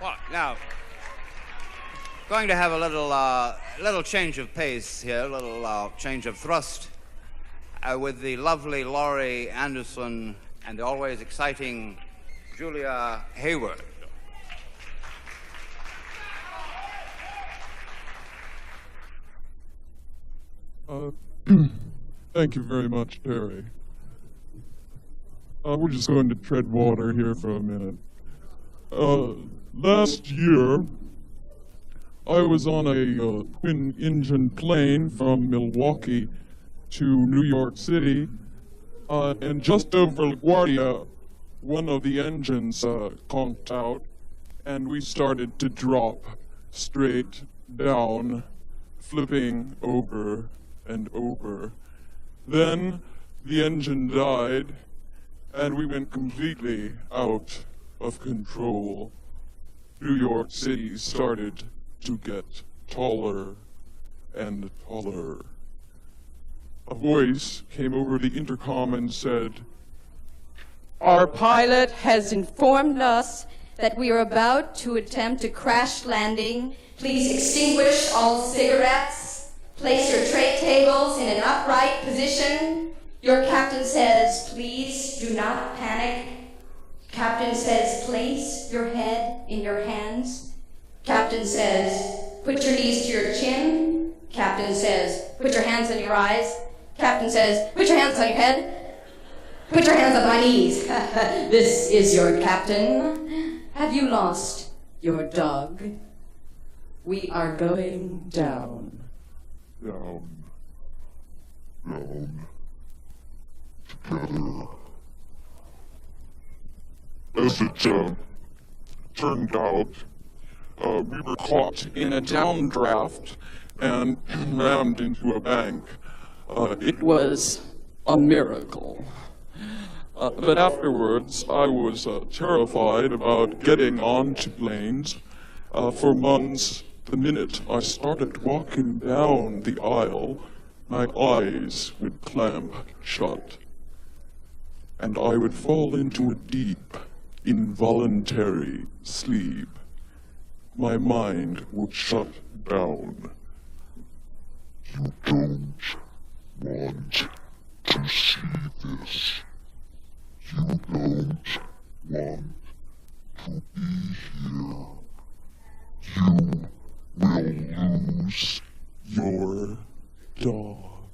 Well, now, going to have a little change of pace here, a little change of thrust with the lovely Laurie Anderson and the always exciting Julia Heyward. Thank you very much, Terry. We're just going to tread water here for a minute. Last year, I was on a twin-engine plane from Milwaukee to New York City, and just over LaGuardia, one of the engines conked out, and we started to drop straight down, flipping over and over. Then the engine died, and we went completely out of control. New York City started to get taller and taller. A voice came over the intercom and said, "Our pilot has informed us that we are about to attempt a crash landing. Please extinguish all cigarettes. Place your tray tables in an upright position. Your captain says, please do not panic. Captain says, place your head in your hands. Captain says, put your knees to your chin. Captain says, put your hands on your eyes. Captain says, put your hands on your head. Put your hands on my knees. This is your captain. Have you lost your dog? We are going down. down, together. As it turned out, we were caught in a downdraft and rammed into a bank. It was a miracle. But afterwards, I was terrified about getting onto planes. For months, the minute I started walking down the aisle, my eyes would clamp shut, and I would fall into a deep, involuntary sleep. My mind would shut down. You don't want to see this. You don't want to be here. You will lose your dog.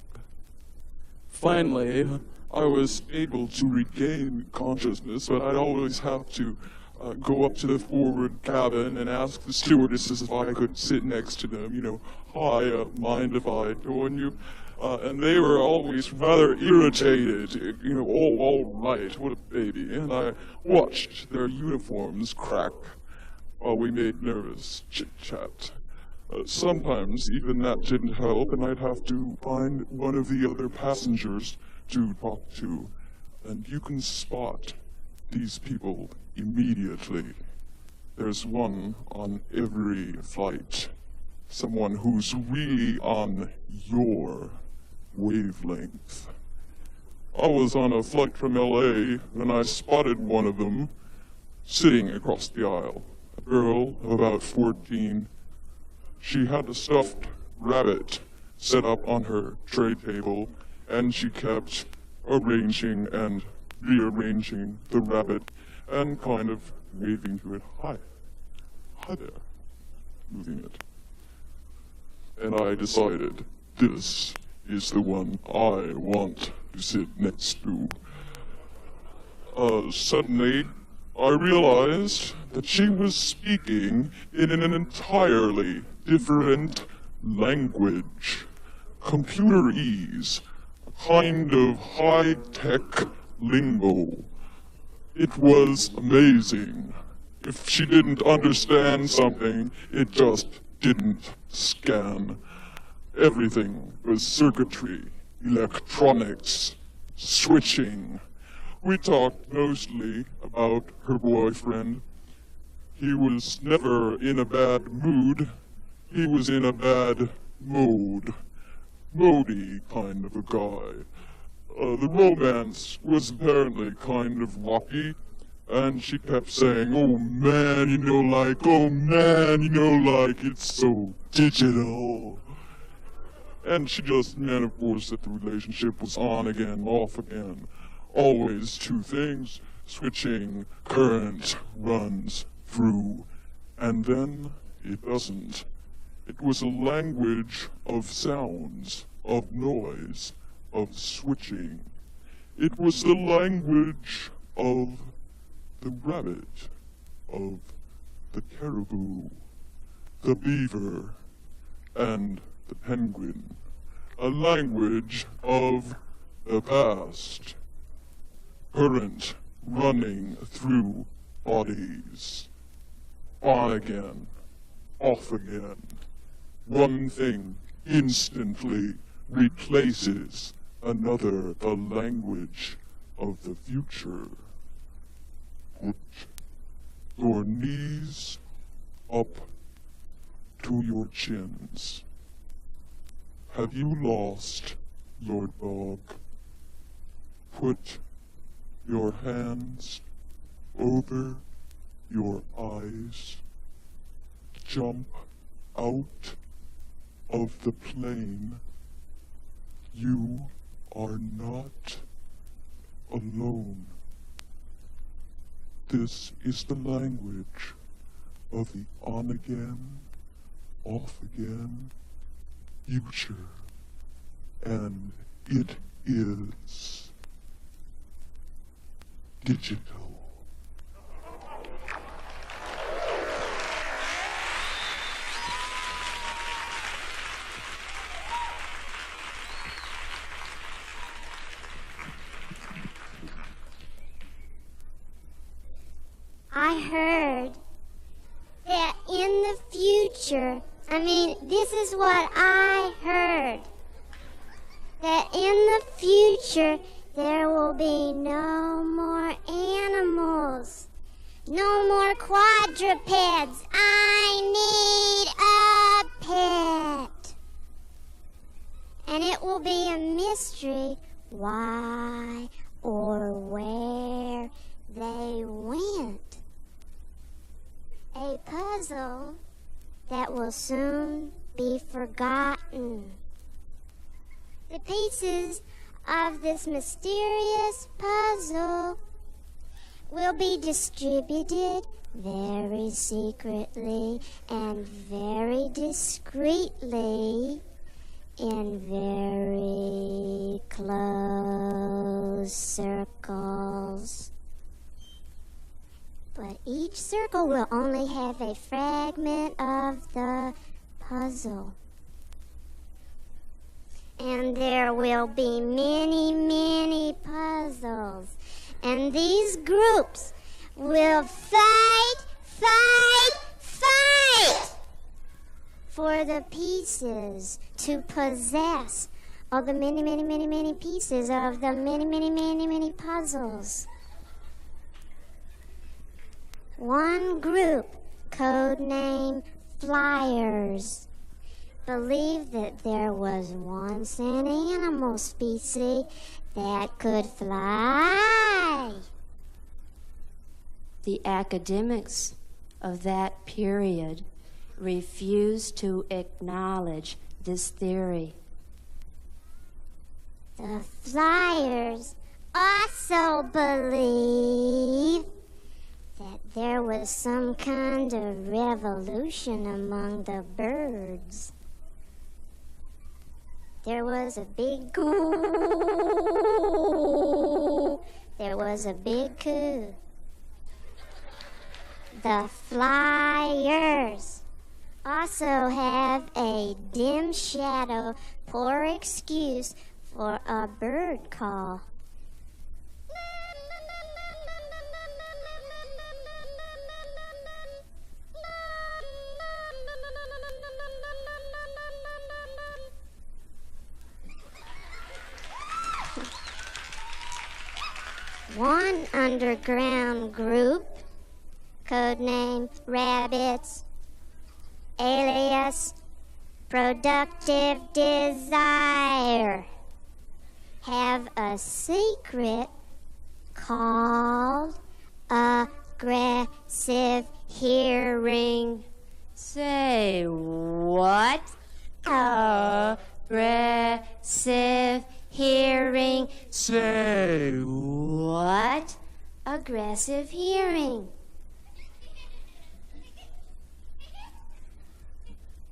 Finally, I was able to regain consciousness, but I'd always have to go up to the forward cabin and ask the stewardesses if I could sit next to them, hi, mind if I join you? And they were always rather irritated, all right, what a baby. And I watched their uniforms crack while we made nervous chit-chat. Sometimes even that didn't help, and I'd have to find one of the other passengers to talk to. And you can spot these people immediately. There's one on every flight. Someone who's really on your wavelength. I was on a flight from LA when I spotted one of them sitting across the aisle. A girl of about 14. She had a stuffed rabbit set up on her tray table, and she kept arranging and rearranging the rabbit and kind of waving to it. Hi there, moving it. And I decided this is the one I want to sit next to. Suddenly, I realized that she was speaking in an entirely different language. Computerese, a kind of high-tech lingo. It was amazing. If she didn't understand something, it just didn't scan. Everything was circuitry, electronics, switching. We talked mostly about her boyfriend. He was never in a bad mood. He was in a bad mode. Mody kind of a guy. The romance was apparently kind of rocky, And she kept saying, oh man, it's so digital. And she just, and of course that the relationship was on again, off again. Always two things, switching current runs through, and then it doesn't. It was a language of sounds, of noise, of switching. It was the language of the rabbit, of the caribou, the beaver, and the penguin. A language of the past. Current running through bodies. On again, off again. One thing instantly replaces another, the language of the future. Put your knees up to your chins. Have you lost your dog? Put your hands over your eyes. Jump out of the plane. You are not alone. This is the language of the on again, off again future, and it is digital. I heard that in the future, this is what I heard, that in the future there will be no more animals, no more quadrupeds. I need a pet. And it will be a mystery why or where they went. A puzzle that will soon be forgotten. The pieces of this mysterious puzzle will be distributed very secretly and very discreetly in very close circles. But each circle will only have a fragment of the puzzle. And there will be many, many puzzles. And these groups will fight for the pieces to possess all the many, many, many, many pieces of the many, many, many, many puzzles. One group, codenamed Flyers, believed that there was once an animal species that could fly. The academics of that period refused to acknowledge this theory. The Flyers also believed that there was some kind of revolution among the birds. There was a big coo. There was a big coo. The Flyers also have a dim shadow, poor excuse for a bird call. One underground group, codenamed Rabbits, alias Productive Desire, have a secret called aggressive hearing. Say what? Aggressive hearing. Say What? Aggressive hearing.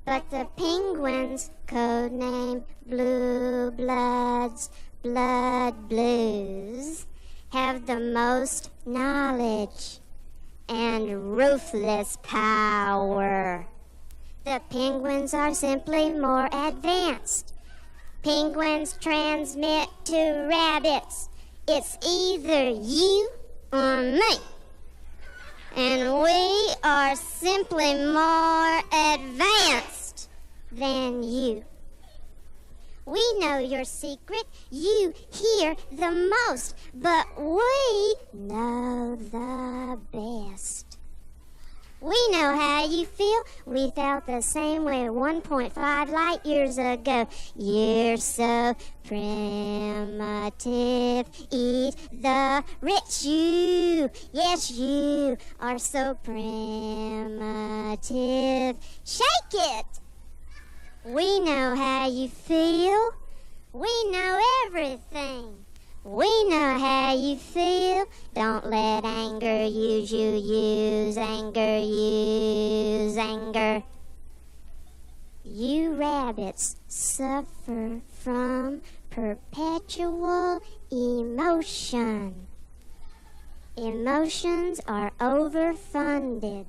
But the penguins, codename Blue Bloods, Blood Blues, have the most knowledge and ruthless power. The penguins are simply more advanced. Penguins transmit to rabbits. It's either you or me. And we are simply more advanced than you. We know your secret. You hear the most, but we know the best. We know how you feel. We felt the same way 1.5 light years ago. You're so primitive. Eat the rich. You, yes, you are so primitive. Shake it. We know how you feel. We know everything. We know how you feel. Don't let anger use you. Use anger. Use anger. You rabbits suffer from perpetual emotion. Emotions are overfunded.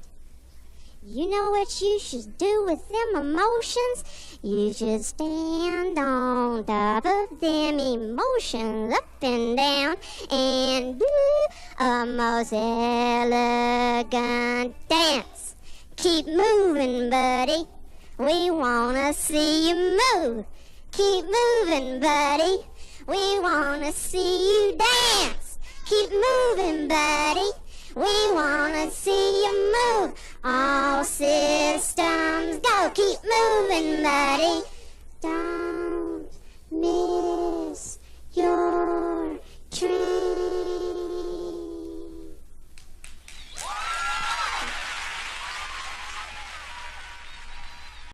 You know what you should do with them emotions? You should stand on top of them emotions up and down and do a most elegant dance. Keep moving, buddy. We wanna see you move. Keep moving, buddy. We wanna see you dance. Keep moving, buddy. We wanna see you move. All systems go. Keep moving, buddy. Don't miss